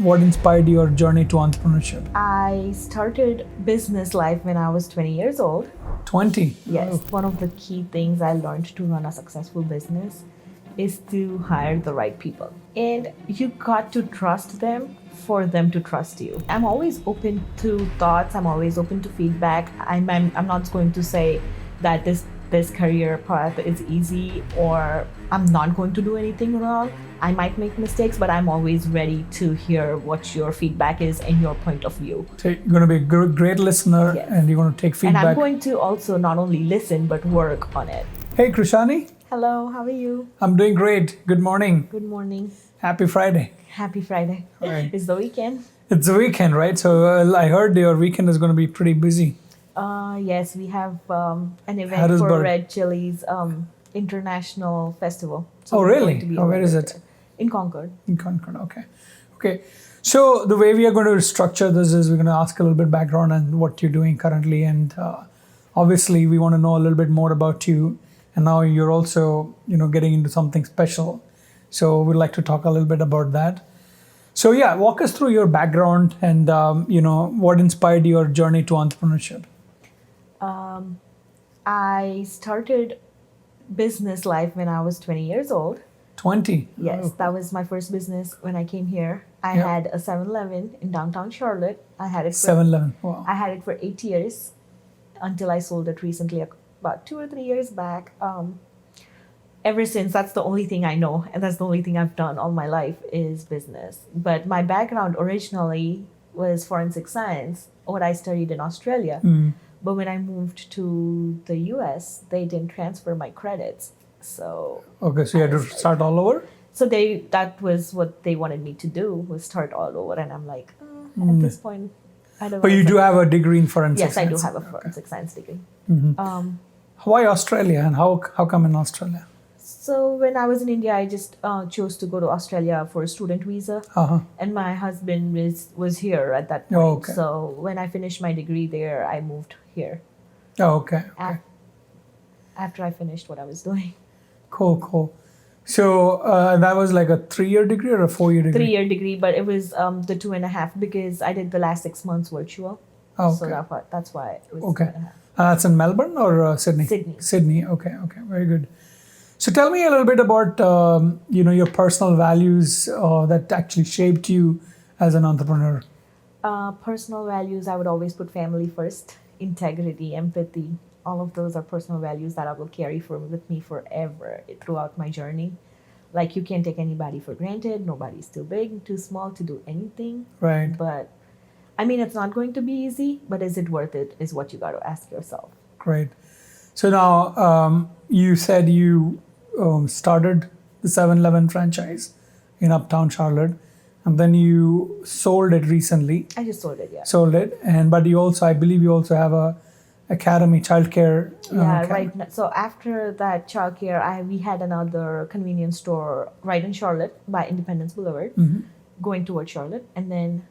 what inspired your journey to entrepreneurship? I started business life when I was 20 years old. 20? Yes, Oh, one of the key things I learned to run a successful business is to hire the right people. And you got to trust them for them to trust you. I'm always open to thoughts, I'm always open to feedback. I'm not going to say that this career path is easy or I'm not going to do anything wrong. I might make mistakes, but I'm always ready to hear what your feedback is and your point of view. so you're going to be a great listener. Yes. And you're going to take And feedback. I'm going to also not only listen, but work on it. Hey, Krishani. Hello, how are you? I'm doing great. Good morning. Good morning. Happy Friday. Happy Friday. Right. It's the weekend. It's the weekend, right? So I heard your weekend is going to be pretty busy. Yes, we have an event for Harrisburg. Red Chillez International Festival. So Oh, we're really? going to be Oh, where over is there. it? In Concord. In Concord, okay. Okay. So the way we are going to structure this is we're going to ask a little bit background on what you're doing currently. And obviously we want to know a little bit more about you. And now you're also, getting into something special. So we'd like to talk a little bit about that. So yeah, walk us through your background and, what inspired your journey to entrepreneurship. I started business life when I was 20 years old. 20? Yes, Oh, that was my first business when I came here. I Yeah. had a 7-Eleven in downtown Charlotte. I had it for 7-Eleven. Wow. I had it for 8 years until I sold it recently, about 2 or 3 years back. Ever since, that's the only thing I know, and that's the only thing I've done all my life is business. But my background originally was forensic science, what I studied in Australia. Mm. But when I moved to the US, they didn't transfer my credits. So Okay, so you had to start all over? that was what they wanted me to do, was start all over. And I'm like, at this point, I don't know. But you do have a degree in forensic Yes, I do science. have a forensic science degree. Why Australia and how come in Australia? So when I was in India, I just chose to go to Australia for a student visa. Uh-huh. And my husband was here at that point. Oh, okay. So when I finished my degree there, I moved here Oh, okay. Okay. after I finished what I was doing. Cool. So that was like a 3-year degree or a 4-year degree? 3-year degree, but it was the 2.5 because I did the last 6 months virtual. Oh, So okay. that's why it was Okay. 2.5. That's in Melbourne or Sydney? Sydney. Sydney. Okay. Very good. So tell me a little bit about your personal values that actually shaped you as an entrepreneur. Personal values, I would always put family first, integrity, empathy. All of those are personal values that I will carry with me forever throughout my journey. Like, you can't take anybody for granted. Nobody's too big, too small to do anything. Right. But I mean, it's not going to be easy, but is it worth it is what you got to ask yourself. Great. So now you said you started the 7-Eleven franchise in Uptown Charlotte, and then you sold it recently. I just sold it, yeah. Sold it, but I believe you also have a academy, childcare. Yeah, academy. right. So after that childcare, we had another convenience store right in Charlotte by Independence Boulevard, going towards Charlotte. And then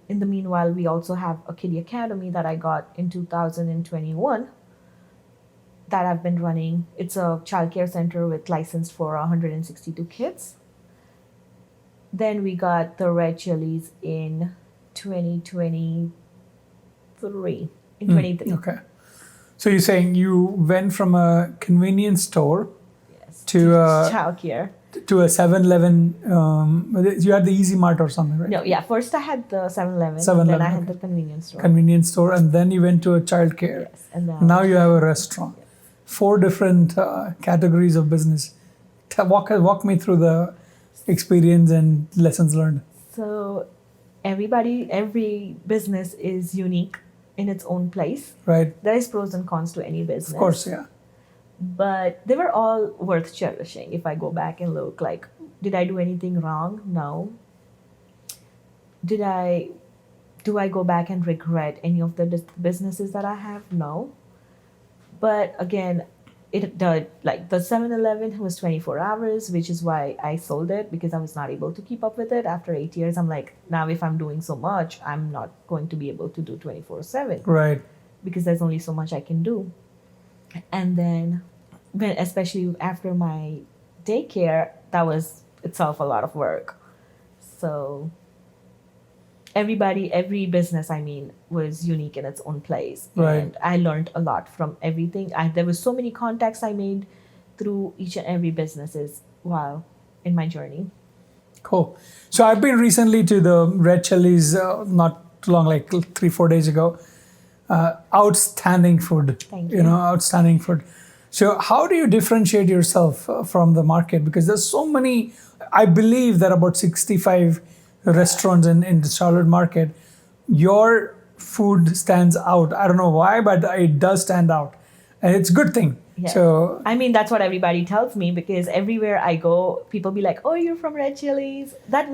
in the meanwhile, we also have a kiddie academy that I got in 2021 that I've been running. It's a childcare center with licensed for 162 kids. Then we got the Red Chillez in 2023. In 23. Okay. So you're saying you went from a convenience store Yes. to a Childcare. to a 7-Eleven. You had the Easy Mart or something, right? No, yeah. First I had the 7-Eleven, 7-Eleven, then I had okay. the convenience store. Convenience store, and then you went to a childcare. Yes, and Now you have a restaurant. Yes. 4 different categories of business. Walk me through the experience and lessons learned. So every business is unique in its own place. Right. There is pros and cons to any business. Of course, yeah. But they were all worth cherishing. If I go back and look, like, did I do anything wrong? No. Do I go back and regret any of the businesses that I have? No. But again, the 7-Eleven was 24 hours, which is why I sold it, because I was not able to keep up with it. After 8 years, I'm like, now if I'm doing so much, I'm not going to be able to do 24/7. Right. Because there's only so much I can do. And then, especially after my daycare, that was itself a lot of work. So every business, I mean, was unique in its own place. Right. And I learned a lot from everything. There was so many contacts I made through each and every businesses while in my journey. Cool. So I've been recently to the Red Chillez, not too long, like 3-4 days ago. Outstanding food. Thank You you. know, outstanding food. So how do you differentiate yourself from the market? Because there's so many. I believe there are about 65 restaurants in the Charlotte market. Your food stands out. I don't know why, but it does stand out, and it's a good thing. Yes. So I mean, that's what everybody tells me, because everywhere I go, people be like, "Oh, you're from Red Chillez." It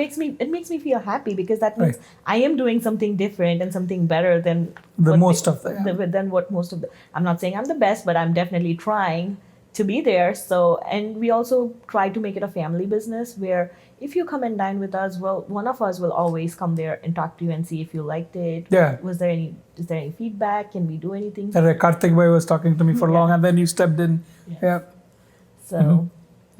makes me feel happy, because that means Right. I am doing something different and something better than The what most of the- than what most of the. I'm not saying I'm the best, but I'm definitely trying to be there. So, and we also try to make it a family business where if you come and dine with us, well, one of us will always come there and talk to you and see if you liked it. Yeah. Is there any feedback? Can we do anything? Karthik Bhai was talking to me for Yeah. long, and then you stepped in. Yes. Yeah. So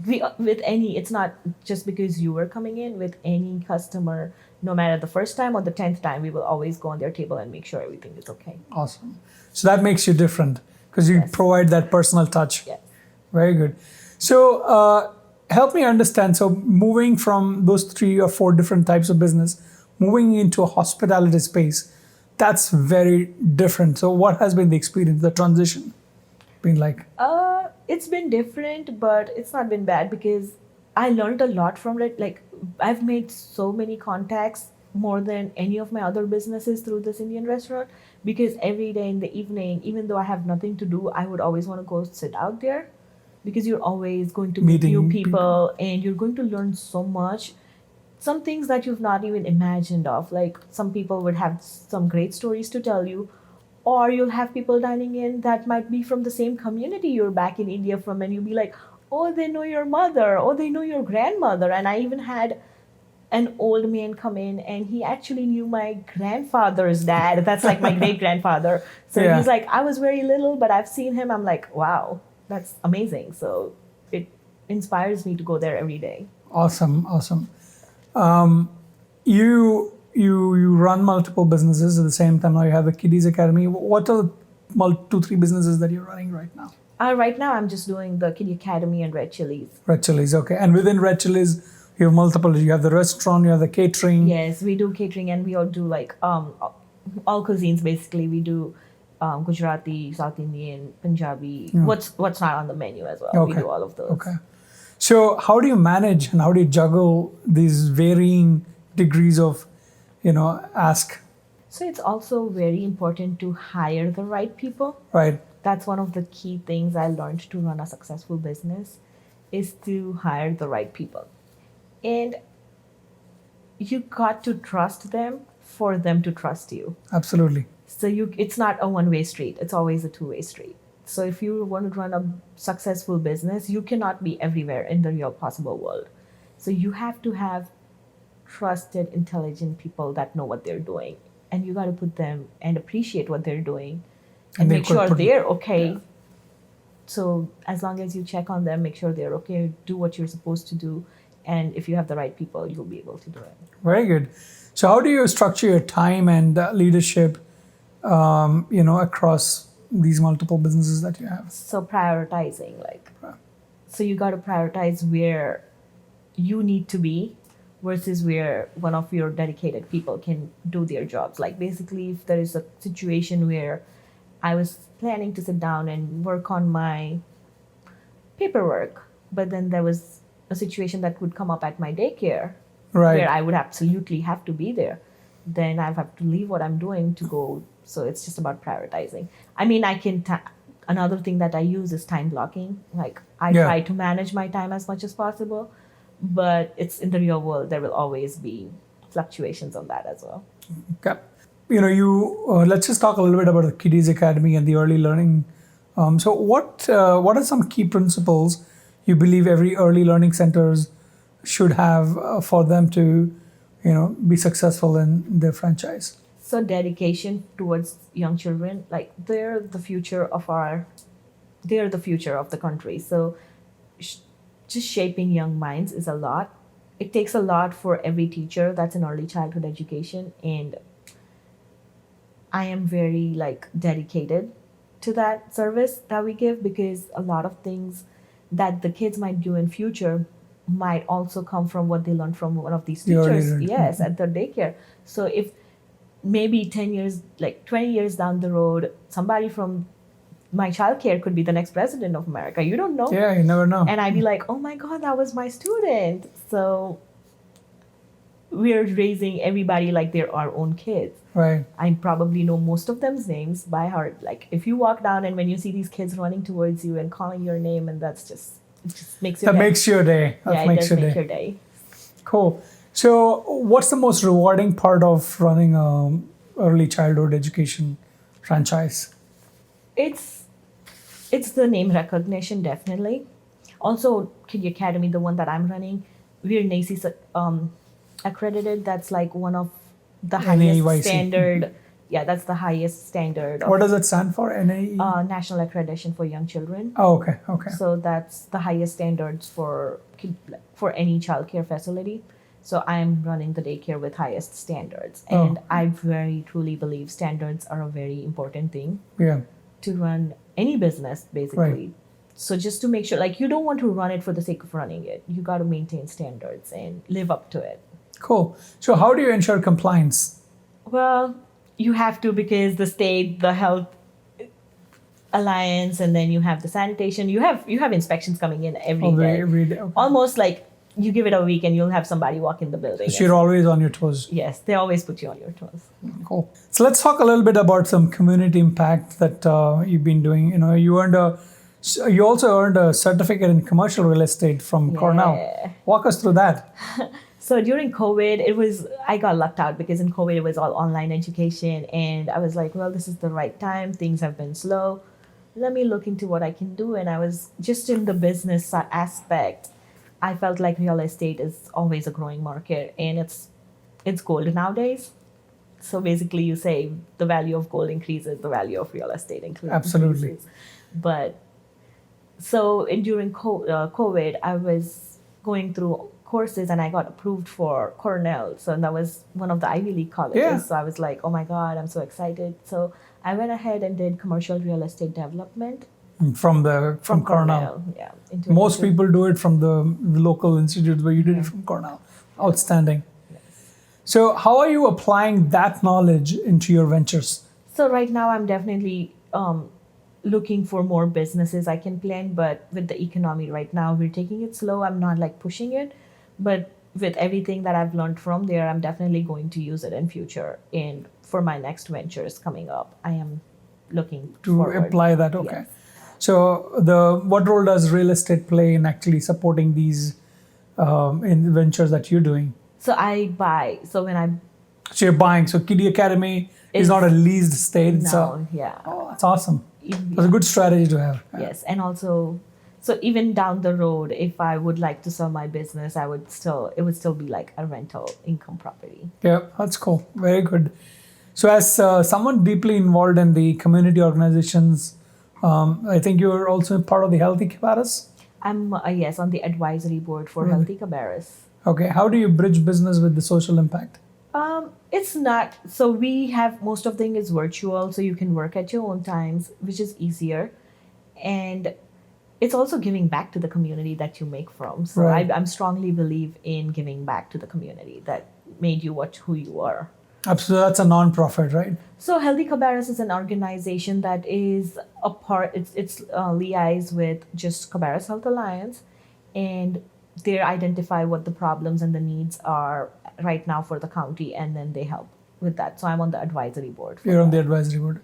it's not just because you were coming in. With any customer, no matter the first time or the 10th time, we will always go on their table and make sure everything is okay. Awesome. So that makes you different because you Yes. provide that personal touch. Yes. Very good. So help me understand. So moving from those 3 or 4 different types of business, moving into a hospitality space, that's very different. So what has been the experience, the transition been like? It's been different, but it's not been bad, because I learned a lot from it. Like, I've made so many contacts, more than any of my other businesses, through this Indian restaurant, because every day in the evening, even though I have nothing to do, I would always want to go sit out there, because you're always going to meet Meeting new people. people and you're going to learn so much. Some things that you've not even imagined of. Like, some people would have some great stories to tell you, or you'll have people dining in that might be from the same community you're back in India from, and you'll be like, oh, they know your mother, or they know your grandmother. And I even had an old man come in, and he actually knew my grandfather's dad. That's like my great grandfather. So Yeah. he's like, I was very little, but I've seen him. I'm like, wow, that's amazing. So it inspires me to go there every day. Awesome. You run multiple businesses at the same time. Now you have a Kiddies Academy. What are the 2-3 businesses that you're running right now? Right now, I'm just doing the Kiddie Academy and Red Chillez. Red Chillez, okay. And within Red Chillez, you have multiple. You have the restaurant, you have the catering. Yes, we do catering, and we all do like all cuisines basically. We do Gujarati, South Indian, Punjabi. What's not on the menu as well. We Okay. do all of those. Okay. So how do you manage and how do you juggle these varying degrees of, ask, So it's also very important to hire the right people. right? That's one of the key things I learned to run a successful business, is to hire the right people. And you got to trust them for them to trust you. Absolutely. So it's not a one-way street. It's always a two-way street. So if you want to run a successful business, you cannot be everywhere in the real possible world. So you have to have trusted, intelligent people that know what they're doing. And you got to put them and appreciate what they're doing and they make could sure put- they're okay. Yeah. So as long as you check on them, make sure they're okay, do what you're supposed to do. And if you have the right people, you'll be able to do it. Very good. So how do you structure your time and leadership, across these multiple businesses that you have? So prioritizing, so you got to prioritize where you need to be versus where one of your dedicated people can do their jobs. Like, basically, if there is a situation where I was planning to sit down and work on my paperwork, but then there was a situation that would come up at my daycare Right. where I would absolutely have to be there, then I have to leave what I'm doing to go. So it's just about prioritizing. I mean, another thing that I use is time blocking. Like, I Yeah. try to manage my time as much as possible, but it's in the real world, there will always be fluctuations on that as well. Okay. Let's just talk a little bit about the Kiddies Academy and the early learning. So what are some key principles you believe every early learning centers should have for them to, be successful in their franchise? So dedication towards young children, like, they're the future of the country. So just shaping young minds is a lot. it takes a lot for every teacher that's in early childhood education, and I am very like dedicated to that service that we give, because a lot of things that the kids might do in future might also come from what they learned from one of these The early teachers. learning. Yes, at the daycare. So if maybe 10 years, like 20 years down the road, somebody from my childcare could be the next president of America. You don't know. Yeah, you never know. And I'd be like, oh my God, that was my student. So we're raising everybody like they're our own kids. Right. I probably know most of them's names by heart. Like if you walk down and when you see these kids running towards you and calling your name, and it just makes your That day. makes your day. That Yeah, it makes does your make day. your day. Cool. So, what's the most rewarding part of running a early childhood education franchise? It's the name recognition, definitely. Also, Kid Academy, the one that I'm running, we're NACE accredited. That's like one of the highest NAEYC. standard. Yeah, that's the highest standard of What does it stand for? NAE? national accreditation for young children. Oh, okay. Okay. So that's the highest standards for any childcare facility. So I'm running the daycare with highest standards, Oh. and I very truly believe standards are a very important thing Yeah. to run any business, basically. Right. So just to make sure, like, you don't want to run it for the sake of running it. You got to maintain standards and live up to it. Cool. So, how do you ensure compliance? Well, you have to, because the state, the health alliance, and then you have the sanitation. You have inspections coming in every day. Every day. Okay. Almost like you give it a week and you'll have somebody walk in the building. So you're always on your toes. Yes, they always put you on your toes. Cool. So let's talk a little bit about some community impact that you've been doing. You know, you also earned a certificate in commercial real estate from Cornell. Yeah. Walk us through that. So during COVID, I got lucked out, because in COVID it was all online education, and I was like, well, this is the right time. Things have been slow. Let me look into what I can do. And I was just in the business aspect. I felt like real estate is always a growing market, and it's gold nowadays. So basically, you say the value of gold increases, the value of real estate increases. Absolutely. But so during COVID, I was going through courses, and I got approved for Cornell. So that was one of the Ivy League colleges. Yeah. So I was like, oh my God, I'm so excited. So I went ahead and did commercial real estate development. From Cornell. Yeah. Most people do it from the local institutes, but you did it from Cornell. Outstanding. Yes. So how are you applying that knowledge into your ventures? So right now I'm definitely looking for more businesses I can plan, but with the economy right now, we're taking it slow. I'm not like pushing it, but with everything that I've learned from there, I'm definitely going to use it in future. And for my next ventures coming up, I am looking To forward. apply that, okay. Yes. So what role does real estate play in actually supporting these in ventures that you're doing? So I buy. So when I So you're buying. So Kiddie Academy is It's- not a leased estate. no, yeah. Oh, that's awesome. If- That's a good strategy to have. Yes, and also, so even down the road, if I would like to sell my business, it would still be like a rental income property. Yeah, that's cool. Very good. So as someone deeply involved in the community organizations, I think you're also part of the Healthy Cabarrus. I'm yes on the advisory board for Really? Healthy Cabarrus. Okay, how do you bridge business with the social impact? It's not, so we have, most of thing is virtual, so you can work at your own times, which is easier, and it's also giving back to the community that you make from. So Right. I'm strongly believe in giving back to the community that made you who you are. Absolutely, that's a non-profit, right? So Healthy Cabarrus is an organization that is a part. It's liaised with just Cabarrus Health Alliance, and they identify what the problems and the needs are right now for the county, and then they help with that. So I'm on the advisory board. For You're on the that. advisory board.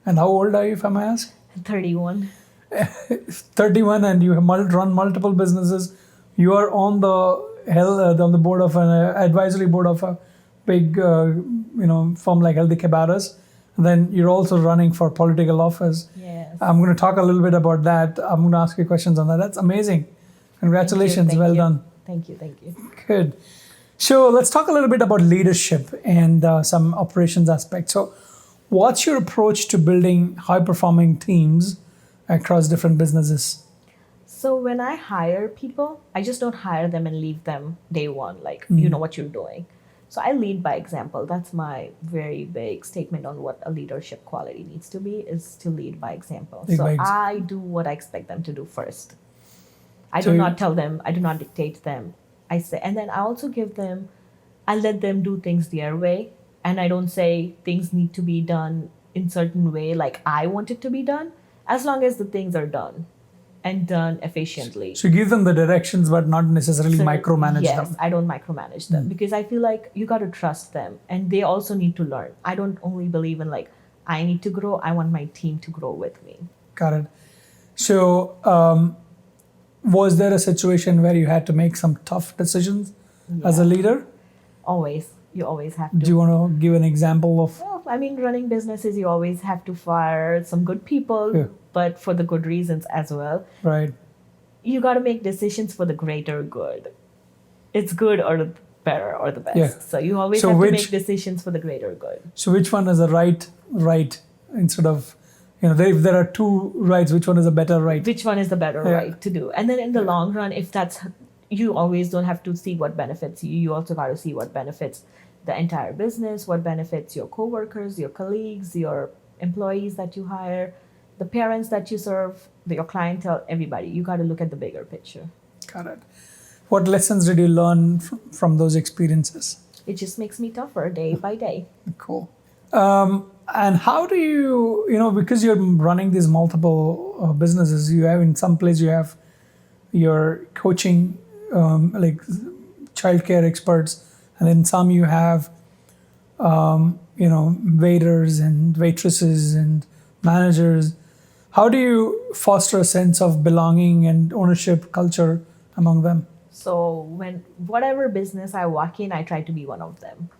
And how old are you, if I may ask? 31. 31, and you have run multiple businesses. You are on the board of an advisory board of a big firm like Healthy Cabarrus. And then you're also running for political office. Yes. I'm going to talk a little bit about that. I'm going to ask you questions on that. That's amazing. Congratulations. Thank Well you. done. Thank you. Good. So let's talk a little bit about leadership and some operations aspects. So what's your approach to building high-performing teams across different businesses? So when I hire people, I just don't hire them and leave them day one, like, you know what you're doing. So I lead by example. That's my very big statement on what a leadership quality needs to be, is to lead by example. Lead So by I do what I expect them to do first. I So do you- not tell them, I do not dictate them. I say, and then I also give them, I let them do things their way. And I don't say things need to be done in certain way like I want it to be done, as long as the things are done and done efficiently. So you give them the directions, but not necessarily So, micromanage yes, them. I don't micromanage them because I feel like you got to trust them and they also need to learn. I don't only believe in like, I need to grow, I want my team to grow with me. Got it. So was there a situation where you had to make some tough decisions as a Yeah. leader? Always. You always have to. Do you want to give an example of? Well, I mean, running businesses, you always have to fire some good people, Yeah. but for the good reasons as well. Right. You got to make decisions for the greater good. It's good or the better or the best. Yeah. So you always So have to which- make decisions for the greater good. So which one is a right instead of, if there are two rights, which one is a better right? Which one is the better Yeah. right to do? And then in the long run, if that's, you always don't have to see what benefits you. You also got to see what benefits the entire business, what benefits your coworkers, your colleagues, your employees that you hire, the parents that you serve, your clientele, everybody. You got to look at the bigger picture. Got it. What lessons did you learn from those experiences? It just makes me tougher day by day. Cool. And how do you, because you're running these multiple businesses, you have in some place you have your coaching, like childcare experts, and in some you have, waiters and waitresses and managers. How do you foster a sense of belonging and ownership culture among them? So when whatever business I walk in, I try to be one of them.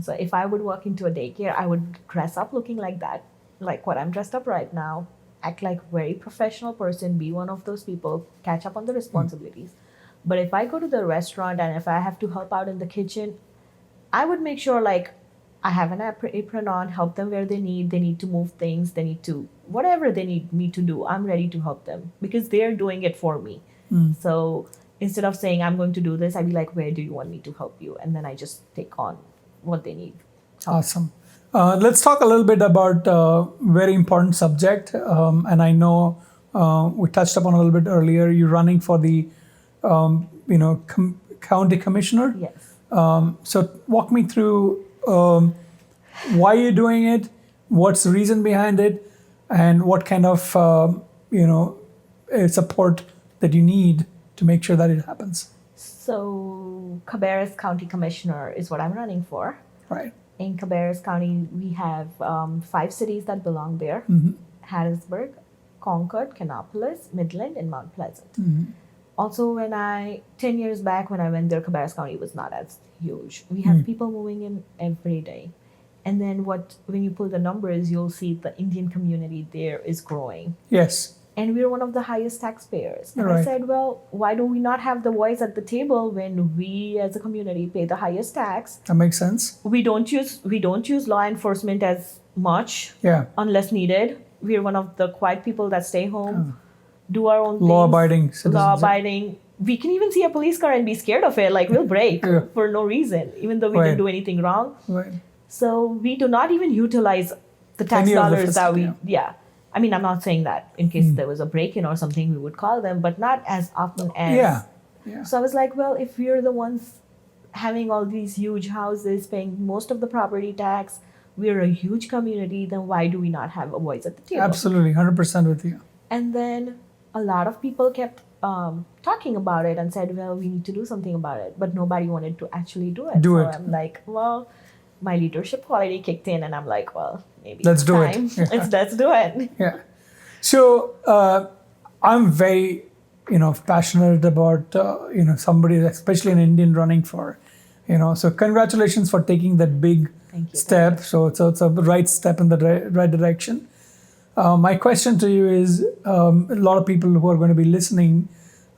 So if I would walk into a daycare, I would dress up looking like that, like what I'm dressed up right now, act like very professional person, be one of those people, catch up on the responsibilities. But if I go to the restaurant and if I have to help out in the kitchen, I would make sure like I have an apron on, help them where they need to move things, they need to, whatever they need me to do, I'm ready to help them because they're doing it for me. So instead of saying I'm going to do this, I'd be like, where do you want me to help you? And then I just take on what they need. Awesome. Let's talk a little bit about a very important subject. And I know we touched upon a little bit earlier. You're running for the, county commissioner. Yes. So walk me through why you're doing it, what's the reason behind it, and what kind of support that you need to make sure that it happens. So Cabarrus County Commissioner is what I'm running for. Right. In Cabarrus County, we have 5 cities that belong there: Harrisburg, Concord, Kannapolis, Midland, and Mount Pleasant. Also, 10 years back when I went there, Cabarrus County was not as huge. We have people moving in every day. And then when you pull the numbers, you'll see the Indian community there is growing. Yes. And we're one of the highest taxpayers. And Right. I said, well, why do we not have the voice at the table when we as a community pay the highest tax? That makes sense. We don't use law enforcement as much Yeah. unless needed. We're one of the quiet people that stay home, do our own things. Law-abiding citizens. Law-abiding. We can even see a police car and be scared of it. Like we'll break Yeah. for no reason, even though we Right. didn't do anything wrong. Right. So we do not even utilize the tax Any of the dollars that we, facility, yeah. I mean, I'm not saying that in case there was a break-in or something, we would call them, but not as often as. Yeah. Yeah. So I was like, well, if we're the ones having all these huge houses, paying most of the property tax, we're a huge community, then why do we not have a voice at the table? Absolutely. 100% with you. And then a lot of people kept talking about it and said, well, we need to do something about it, but nobody wanted to actually do it. Do so it. I'm like, well, my leadership quality kicked in, and I'm like, well, maybe Let's it's do it. time. Yeah. Let's do it. Yeah. So I'm very, passionate about, somebody, especially an Indian running for, so congratulations for taking that big Thank you. step. So it's a right step in the right direction. My question to you is, a lot of people who are going to be listening,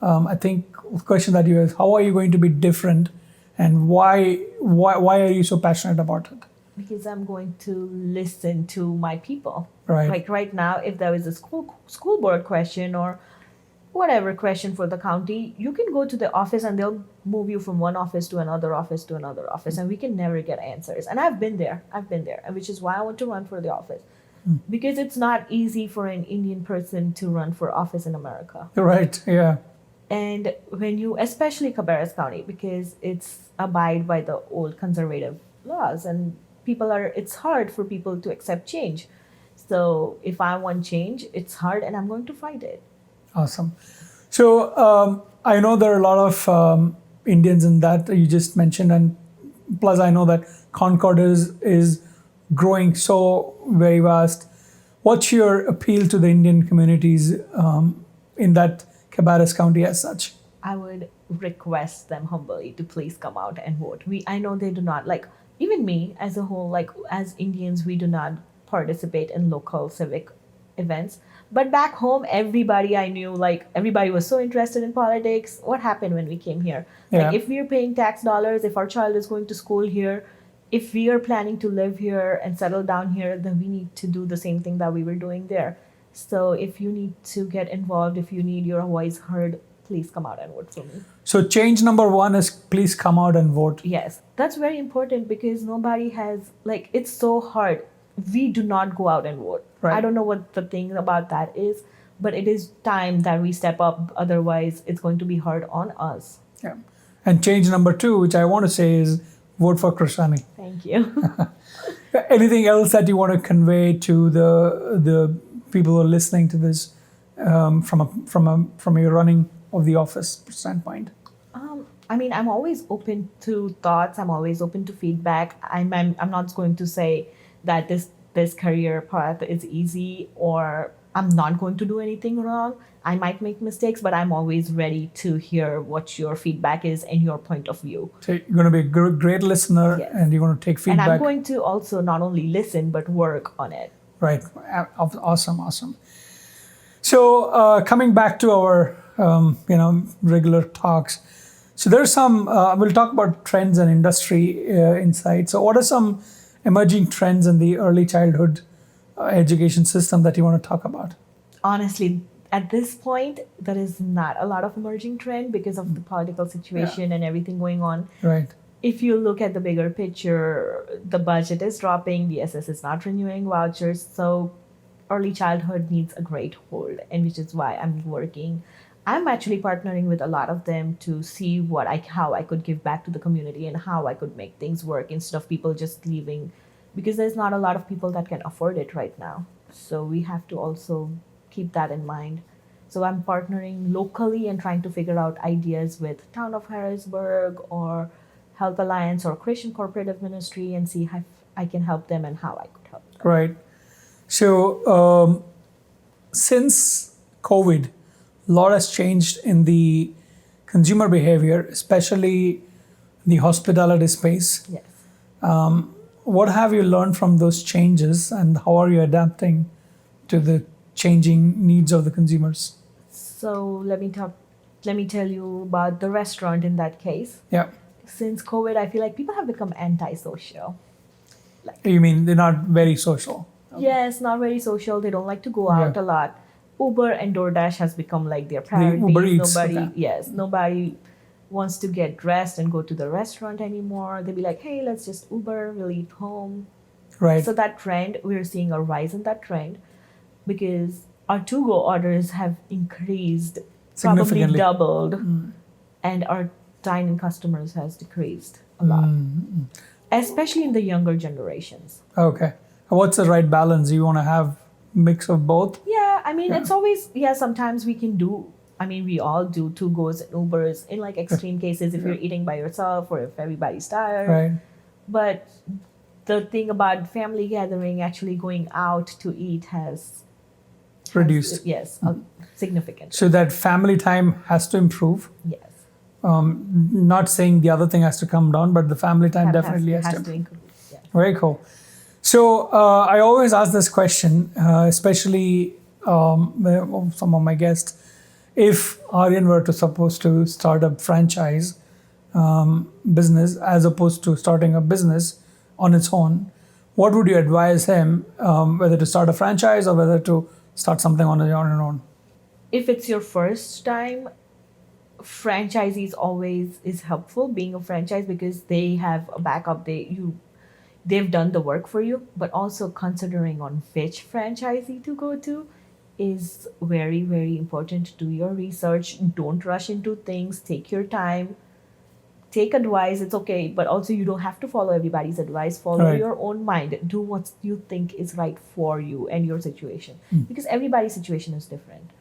I think the question that you ask, how are you going to be different, and why are you so passionate about it? Because I'm going to listen to my people. Right. Like right now, if there is a school board question or whatever question for the county, you can go to the office and they'll move you from one office to another office to another office, and we can never get answers. And I've been there, and which is why I want to run for the office. Because it's not easy for an Indian person to run for office in America. Right, yeah. And when you, especially Cabarrus County, because it's abide by the old conservative laws, and it's hard for people to accept change. So if I want change, it's hard, and I'm going to fight it. Awesome. So I know there are a lot of Indians in that you just mentioned, and plus I know that Concord is growing so very vast. What's your appeal to the Indian communities in that Cabarrus County as such? I would request them humbly to please come out and vote. I know they do not, like, even me as a whole, like, as Indians, we do not participate in local civic events. But back home, everybody I knew, like, everybody was so interested in politics. What happened when we came here? Yeah. Like, if we are paying tax dollars, if our child is going to school here, if we are planning to live here and settle down here, then we need to do the same thing that we were doing there. So if you need to get involved, if you need your voice heard, please come out and vote for me. So change number one is please come out and vote. Yes, that's very important, because nobody has, like, it's so hard. We do not go out and vote. Right. I don't know what the thing about that is, but it is time that we step up. Otherwise, it's going to be hard on us. Yeah. And change number two, which I want to say, is vote for Shani. Thank you. Anything else that you want to convey to the people who are listening to this from your running of the office standpoint? I mean, I'm always open to thoughts. I'm always open to feedback. I'm not going to say that this career path is easy, or I'm not going to do anything wrong. I might make mistakes, but I'm always ready to hear what your feedback is and your point of view. So you're going to be a great listener, Yes. and you're going to take feedback. And I'm going to also not only listen, but work on it. Right. Awesome. So coming back to our regular talks. So there's some. We'll talk about trends and industry insights. So what are some emerging trends in the early childhood education system that you want to talk about? Honestly, at this point, there is not a lot of emerging trend because of the political situation and everything going on. Right. If you look at the bigger picture, the budget is dropping, DSS is not renewing vouchers, so early childhood needs a great hold, and which is why I'm actually partnering with a lot of them to see how I could give back to the community and how I could make things work instead of people just leaving, because there's not a lot of people that can afford it right now. So we have to also keep that in mind. So I'm partnering locally and trying to figure out ideas with Town of Harrisburg or Health Alliance or Christian Cooperative Ministry and see how I can help them and how I could help them. Right. So since COVID, a lot has changed in the consumer behavior, especially the hospitality space. Yes. What have you learned from those changes, and how are you adapting to the changing needs of the consumers? So let me tell you about the restaurant in that case. Yeah. Since COVID, I feel like people have become antisocial. You mean they're not very social? Yes, not very social. They don't like to go out a lot. Uber and DoorDash has become like their priorities. Uber Eats, okay. Nobody wants to get dressed and go to the restaurant anymore. They'll be like, hey, let's just Uber, we'll eat home. Right. So that trend, we're seeing a rise in that trend because our to-go orders have increased, probably Significantly. doubled, and our dine-in customers has decreased a lot, especially in the younger generations. Okay. What's the right balance? You want to have mix of both? Yeah, I mean, it's always, sometimes we all do to-goes and Ubers in like extreme cases if you're eating by yourself or if everybody's tired. Right. But the thing about family gathering, actually going out to eat has Reduced. Yes, significant. So that family time has to improve. Yes. Not saying the other thing has to come down, but the family time definitely has to improve. increase. Yeah. Very cool. So I always ask this question, especially some of my guests. If Aryan were supposed to start a franchise business as opposed to starting a business on its own, what would you advise him, whether to start a franchise or whether to start something on your own? if it's your first time, franchisees always is helpful being a franchise because they have a backup. They've done the work for you, but also considering on which franchisee to go to is very, very important. Do your research. Don't rush into things. Take your time. Take advice. It's okay, but also you don't have to follow everybody's advice. Follow Right. your own mind. Do what you think is right for you and your situation, Mm. because everybody's situation is different.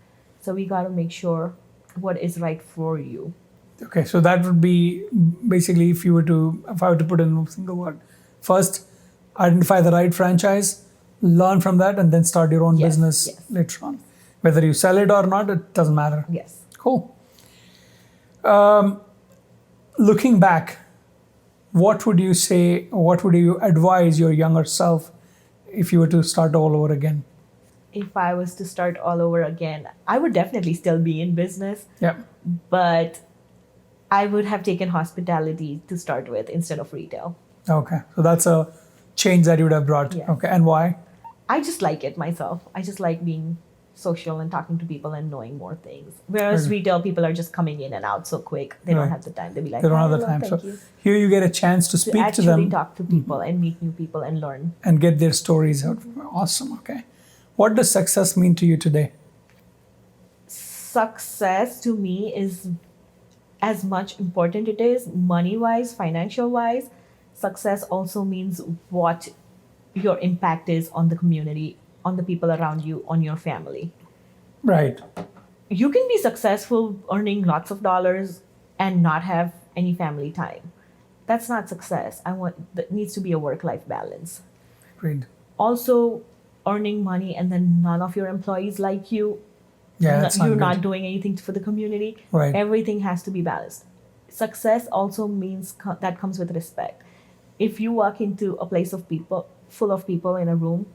So we got to make sure what is right for you. Okay, so that would be basically if I were to put in a single word, first identify the right franchise, learn from that, and then start your own Yes, business yes. later on. Whether you sell it or not, it doesn't matter. Yes. Cool. Looking back, what would you say, what would you advise your younger self if you were to start all over again? If I was to start all over again, I would definitely still be in business, Yeah. but I would have taken hospitality to start with instead of retail. Okay, so that's a change that you would have brought. Yes. Okay, and why? I just like it myself. I just like being social and talking to people and knowing more things. Whereas Right. retail, people are just coming in and out so quick. They don't Right. have the time. They'll be like, They don't have "Hi, the hello, time. So thank you." here you get a chance to To speak to actually them talk to people and meet new people and learn. and get their stories out. Awesome. Okay. What does success mean to you today? Success to me is as much important it is money wise, financial wise. Success also means what your impact is on the community, on the people around you, on your family. Right. You can be successful earning lots of dollars and not have any family time. That's not success. That needs to be a work-life balance. Agreed. Also, earning money and then none of your employees like you. Yeah, that's not You're good. not doing anything for the community. Right. Everything has to be balanced. Success also means that comes with respect. If you walk into a place of people, full of people in a room,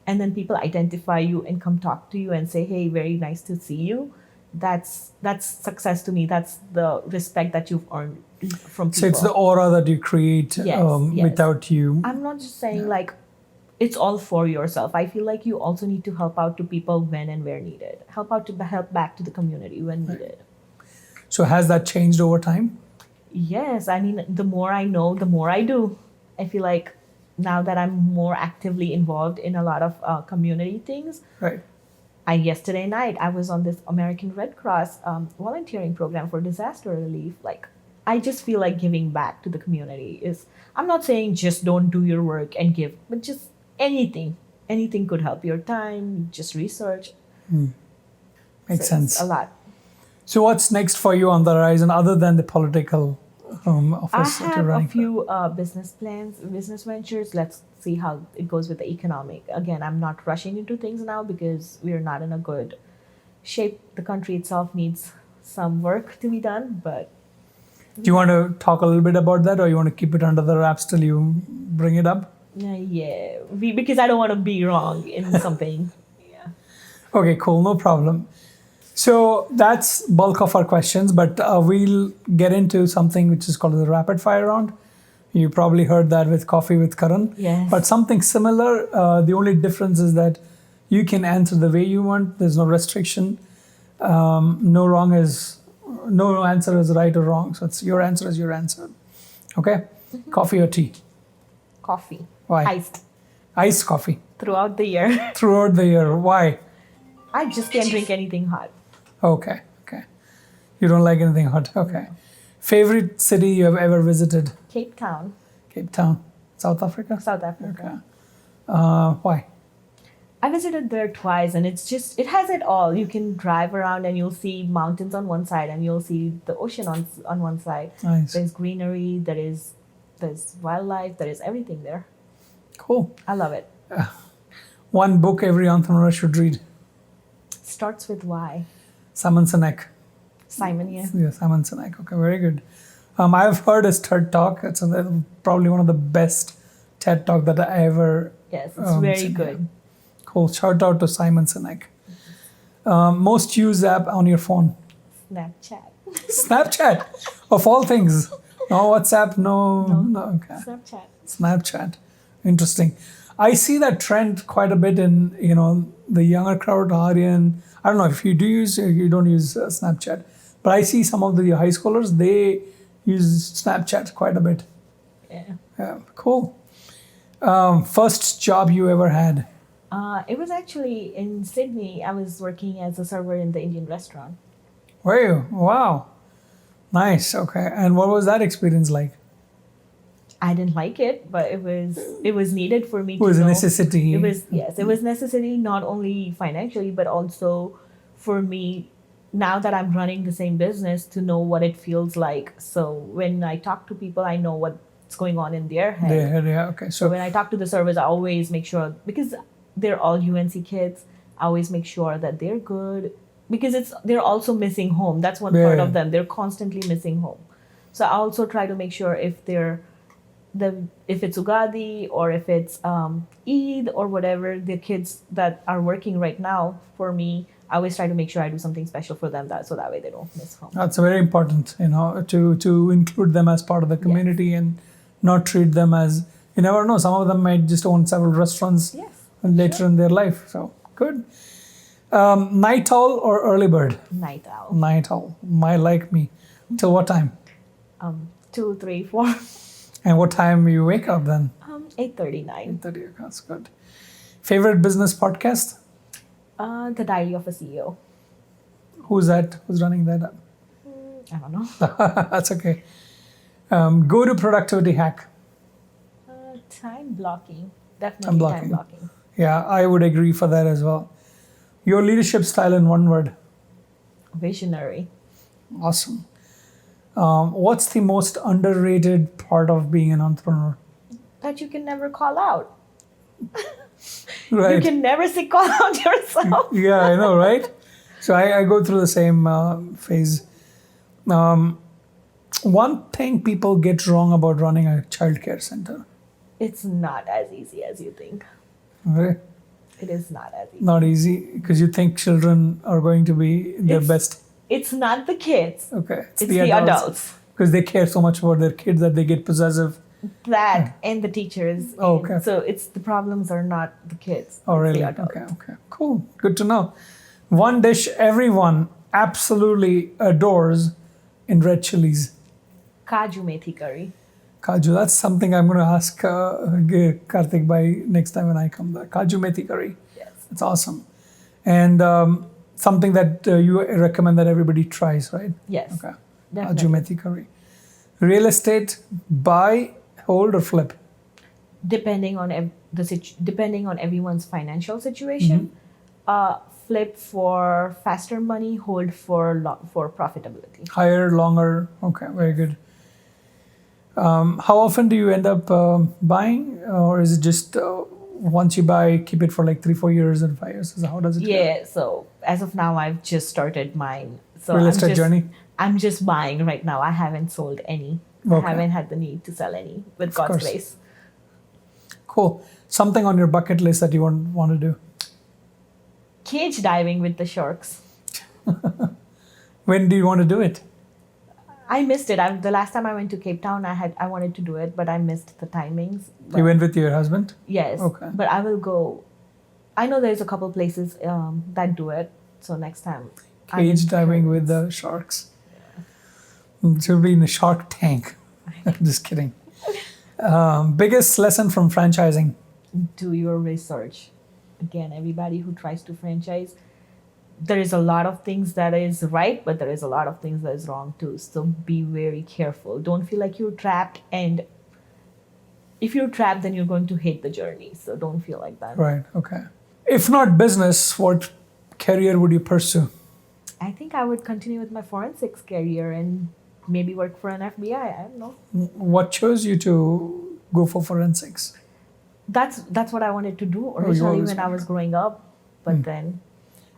and then people identify you and come talk to you and say, "Hey, very nice to see you," that's success to me. That's the respect that you've earned from people. So it's the aura that you create Yes, yes. without you. I'm not just saying like it's all for yourself. I feel like you also need to help out to people when and where needed. Help back to the community when needed. So has that changed over time? Yes, I mean, the more I know, the more I do. I feel like now that I'm more actively involved in a lot of community things. Right. Yesterday night, I was on this American Red Cross volunteering program for disaster relief. Like, I just feel like giving back to the community is, I'm not saying just don't do your work and give, but just anything. Anything could help your time, just research. Makes So it's sense. a lot. So what's next for you on the horizon other than the political I office that you're have a running? few business plans, business ventures. Let's see how it goes with the economic. Again, I'm not rushing into things now because we're not in a good shape. The country itself needs some work to be done, but Do you want to talk a little bit about that, or you want to keep it under the wraps till you bring it up? because I don't want to be wrong in something. Yeah. Okay, cool, no problem. So that's bulk of our questions, but we'll get into something which is called the rapid fire round. You probably heard that with Coffee with Karan. Yes. But something similar. The only difference is that you can answer the way you want. There's no restriction. No answer is right or wrong. So it's your answer is your answer. Okay. Coffee or tea? Coffee. Why? Iced Iced coffee throughout the year. throughout the year. Why? I just can't drink anything hot. Okay. You don't like anything hot. Okay. Favorite city you have ever visited? Cape Town, Cape Town, South Africa. South Africa. Okay. Why? I visited there twice and it has it all. You can drive around and you'll see mountains on one side and you'll see the ocean on one side. Nice. There's greenery, there's wildlife, there is everything there. Cool. I love it. One book every entrepreneur should read. Starts with Y. Simon Sinek. Simon, yeah. Yeah, Simon Sinek. Okay, very good. I've heard his TED Talk. It's probably one of the best TED Talk that I ever. Yes, it's very seen. good. Cool. Shout out to Simon Sinek. Most used app on your phone? Snapchat. Snapchat, of all things. No WhatsApp. No. Okay. Snapchat. Snapchat. Interesting. I see that trend quite a bit in the younger crowd. Aryan, I don't know if you don't use Snapchat, but I see some of the high schoolers, they use Snapchat quite a bit. Yeah. Yeah, cool. First job you ever had? It was actually in Sydney. I was working as a server in the Indian restaurant. Were you? Wow, nice. Okay, and what was that experience like? I didn't like it, but it was needed for me It to was a know. necessity. It was necessity, not only financially, but also for me, now that I'm running the same business, to know what it feels like. So when I talk to people, I know what's going on in their head. Yeah. Okay, So when I talk to the servers, I always make sure, because they're all UNC kids, I always make sure that they're good, because they're also missing home. That's one part of them. They're constantly missing home. So I also try to make sure if it's Ugadi or if it's Eid or whatever, the kids that are working right now for me, I always try to make sure I do something special for them, so that way they don't miss home. That's very important, to include them as part of the community and not treat them as, you never know, some of them might just own several restaurants later in their life. So good. Night owl or early bird? Night owl. Night owl. Like me. Till what time? 2, 3, 4. And what time you wake up then? 8:39. 8:30. That's good. Favorite business podcast? The Diary of a CEO. Who's that? Who's running that up? I don't know. That's okay. Go to productivity hack. Time blocking. Definitely time blocking. Yeah, I would agree for that as well. Your leadership style in one word? Visionary. Awesome. What's the most underrated part of being an entrepreneur? That you can never call out. Right. You can never say call out yourself. Yeah, I know, right? So I go through the same phase. One thing people get wrong about running a childcare center. It's not as easy as you think. Okay. It is not as easy. Not easy because you think children are going to be their best. It's not the kids. Okay. It's the adults. Because they care so much about their kids that they get possessive. That and the teachers. Oh, okay. So the problems are not the kids. Oh, really? Okay. Cool. Good to know. One dish everyone absolutely adores in Red Chillez. Kaju methi curry. Kaju, that's something I'm going to ask Karthik by next time when I come back. Kaju methi curry. Yes. It's awesome. And something that you recommend that everybody tries, right? Yes. Okay. Definitely. Kaju methi curry. Real estate, buy, hold, or flip? Depending on depending on everyone's financial situation, flip for faster money, hold for profitability. Higher, longer. Okay, very good. How often do you end up buying, or is it just once you buy, keep it for like 3-4 years and 5 years? So how does it? Yeah. So as of now, I've just started mine. So real estate journey. I'm just buying right now. I haven't sold any. Okay. I haven't had the need to sell any, with God's grace. Cool. Something on your bucket list that you want to do? Cage diving with the sharks. When do you want to do it? I missed it. The last time I went to Cape Town, I wanted to do it, but I missed the timings. You went with your husband? Yes. Okay. But I will go. I know there's a couple places that do it. So next time. Cage diving with the sharks. It should be in a shark tank. Just kidding. Biggest lesson from franchising? Do your research. Again, everybody who tries to franchise, there is a lot of things that is right, but there is a lot of things that is wrong too. So be very careful. Don't feel like you're trapped. And if you're trapped, then you're going to hate the journey. So don't feel like that. Right. Okay. If not business, what career would you pursue? I think I would continue with my forensics career and maybe work for an FBI. I don't know. What chose you to go for forensics? That's what I wanted to do originally when I was growing up. But then...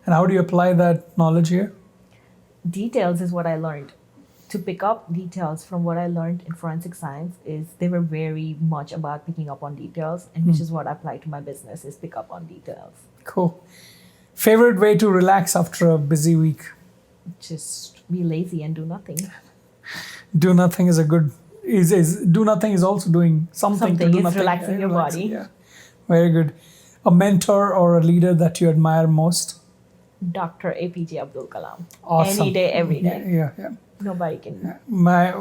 And how do you apply that knowledge here? Details is what I learned. To pick up details from what I learned in forensic science is they were very much about picking up on details, and which is what I apply to my business, is pick up on details. Cool. Favorite way to relax after a busy week? Just be lazy and do nothing. Do nothing is a good... do nothing is also doing something to do It's nothing. relaxing your body. Yeah. Very good. A mentor or a leader that you admire most? Dr. APJ Abdul Kalam. Awesome. Any day, every day. Yeah. Nobody can.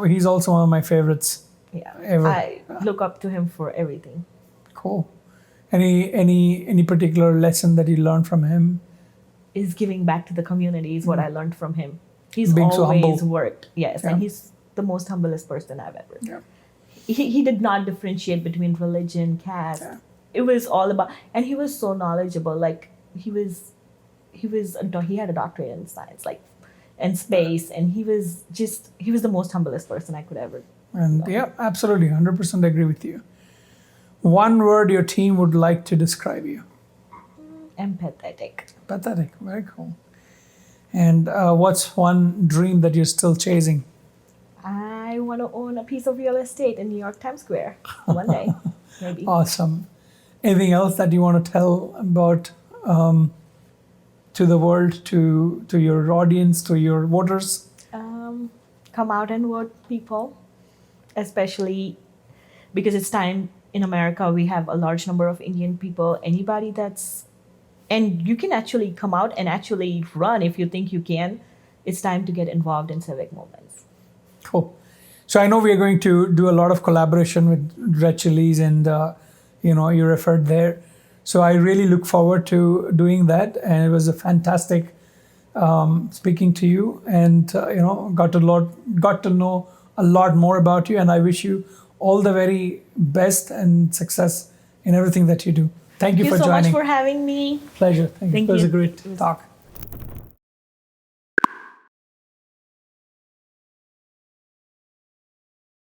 He's also one of my favorites Yeah. ever. I look up to him for everything. Cool. Any particular lesson that you learned from him? Is giving back to the community is what I learned from him. He's Being so always humble. worked. Yes, Yeah. and he's the most humblest person I've ever. Yeah. He did not differentiate between religion, caste. Yeah. It was all about, and he was so knowledgeable. Like he had a doctorate in science, like, and space, and he was the most humblest person I could ever. And yeah, absolutely, 100% agree with you. One word your team would like to describe you. Empathetic. Pathetic. Very cool. And what's one dream that you're still chasing? I want to own a piece of real estate in New York Times Square one day, maybe. Awesome. Anything else that you want to tell about to the world, to your audience, to your voters? Come out and vote, people, especially because it's time in America. We have a large number of Indian people. And you can actually come out and actually run if you think you can. It's time to get involved in civic movements. Cool. So I know we are going to do a lot of collaboration with Red Chillez, and you referred there. So I really look forward to doing that, and it was a fantastic speaking to you, and got to know a lot more about you, and I wish you all the very best and success in everything that you do. Thank you for so joining. much for having me. Pleasure. Thank you. Thank It was a you. great talk.